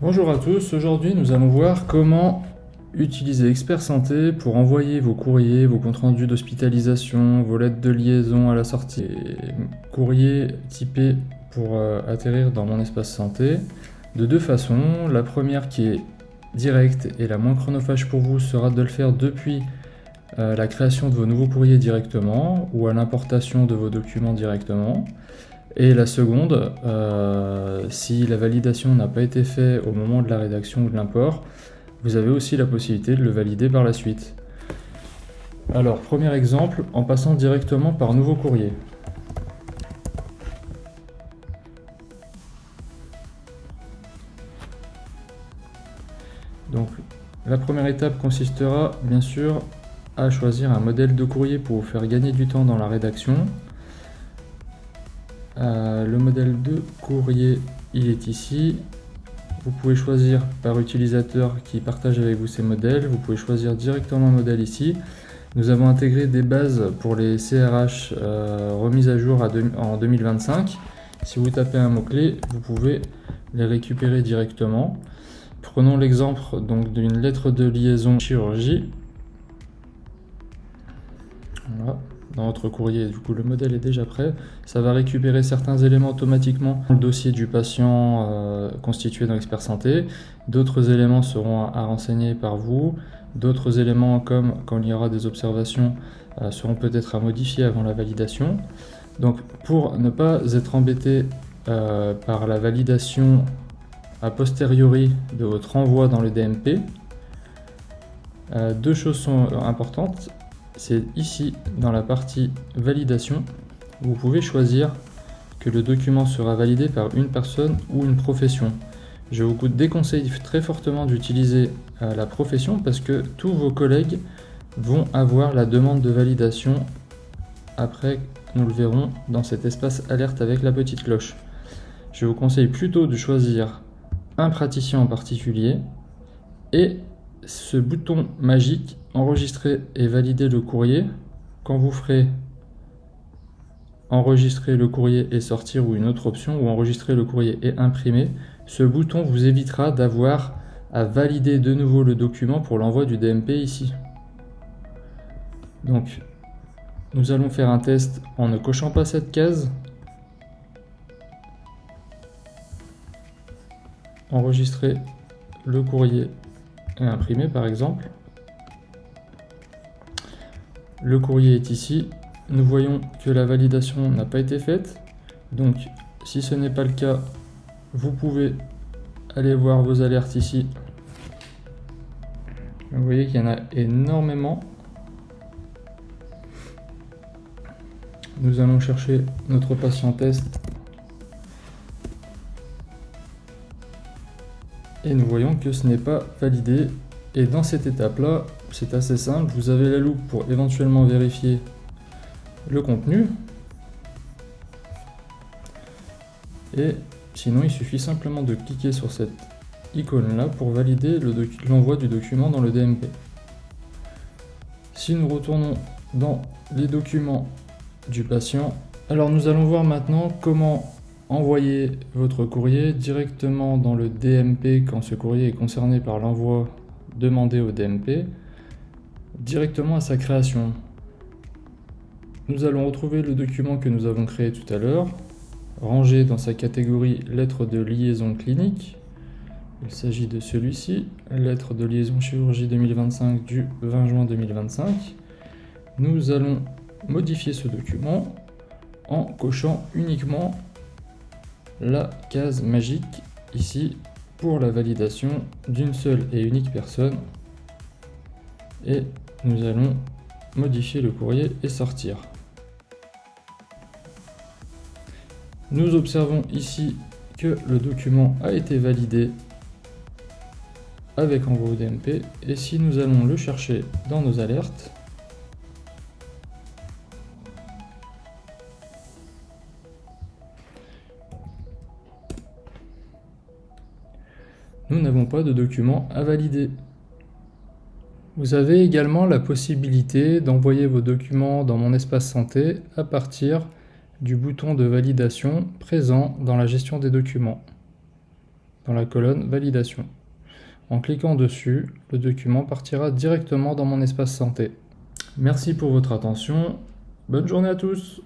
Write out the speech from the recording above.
Bonjour à tous, aujourd'hui nous allons voir comment utiliser Expert Santé pour envoyer vos courriers, vos comptes rendus d'hospitalisation, vos lettres de liaison à la sortie, et courriers typés pour atterrir dans mon espace santé de deux façons. La première qui est directe et la moins chronophage pour vous sera de le faire depuis la création de vos nouveaux courriers directement ou à l'importation de vos documents directement. Et la seconde, si la validation n'a pas été faite au moment de la rédaction ou de l'import, vous avez aussi la possibilité de le valider par la suite. Alors, premier exemple, en passant directement par nouveau courrier. Donc, la première étape consistera bien sûr à choisir un modèle de courrier pour vous faire gagner du temps dans la rédaction. Le modèle de courrier, il est ici. Vous pouvez choisir par utilisateur qui partage avec vous ces modèles. Vous pouvez choisir directement un modèle ici. Nous avons intégré des bases pour les CRH remises à jour en 2025. Si vous tapez un mot-clé, vous pouvez les récupérer directement. Prenons l'exemple donc d'une lettre de liaison chirurgie. Voilà. Dans votre courrier, du coup le modèle est déjà prêt. Ça va récupérer certains éléments automatiquement dans le dossier du patient constitué dans Expert Santé. D'autres éléments seront à renseigner par vous. D'autres éléments, comme quand il y aura des observations, seront peut-être à modifier avant la validation. Donc pour ne pas être embêté par la validation a posteriori de votre envoi dans le DMP, deux choses sont importantes. C'est ici, dans la partie validation, vous pouvez choisir que le document sera validé par une personne ou une profession. Je vous déconseille très fortement d'utiliser la profession parce que tous vos collègues vont avoir la demande de validation après, nous le verrons, dans cet espace alerte avec la petite cloche. Je vous conseille plutôt de choisir un praticien en particulier et ce bouton magique enregistrer et valider le courrier, quand vous ferez enregistrer le courrier et sortir ou une autre option, ou enregistrer le courrier et imprimer, ce bouton vous évitera d'avoir à valider de nouveau le document pour l'envoi du DMP ici. Donc nous allons faire un test en ne cochant pas cette case. Enregistrer le courrier et imprimer par exemple. Le courrier est ici. Nous voyons que la validation n'a pas été faite. Donc, si ce n'est pas le cas, vous pouvez aller voir vos alertes ici. Vous voyez qu'il y en a énormément. Nous allons chercher notre patient test. Et nous voyons que ce n'est pas validé. Et dans cette étape-là, c'est assez simple. Vous avez la loupe pour éventuellement vérifier le contenu. Et sinon, il suffit simplement de cliquer sur cette icône-là pour valider l'envoi du document dans le DMP. Si nous retournons dans les documents du patient, alors nous allons voir maintenant comment envoyer votre courrier directement dans le DMP quand ce courrier est concerné par l'envoi demandé au DMP, directement à sa création. Nous allons retrouver le document que nous avons créé tout à l'heure, rangé dans sa catégorie lettre de liaison clinique. Il s'agit de celui-ci, lettre de liaison chirurgie 2025 du 20 juin 2025. Nous allons modifier ce document en cochant uniquement la case magique ici pour la validation d'une seule et unique personne. Et nous allons modifier le courrier et sortir. Nous observons ici que le document a été validé avec envoi au DMP. Et si nous allons le chercher dans nos alertes, nous n'avons pas de document à valider. Vous avez également la possibilité d'envoyer vos documents dans mon espace santé à partir du bouton de validation présent dans la gestion des documents. dans la colonne Validation. En cliquant dessus, le document partira directement dans mon espace santé. Merci pour votre attention. Bonne journée à tous!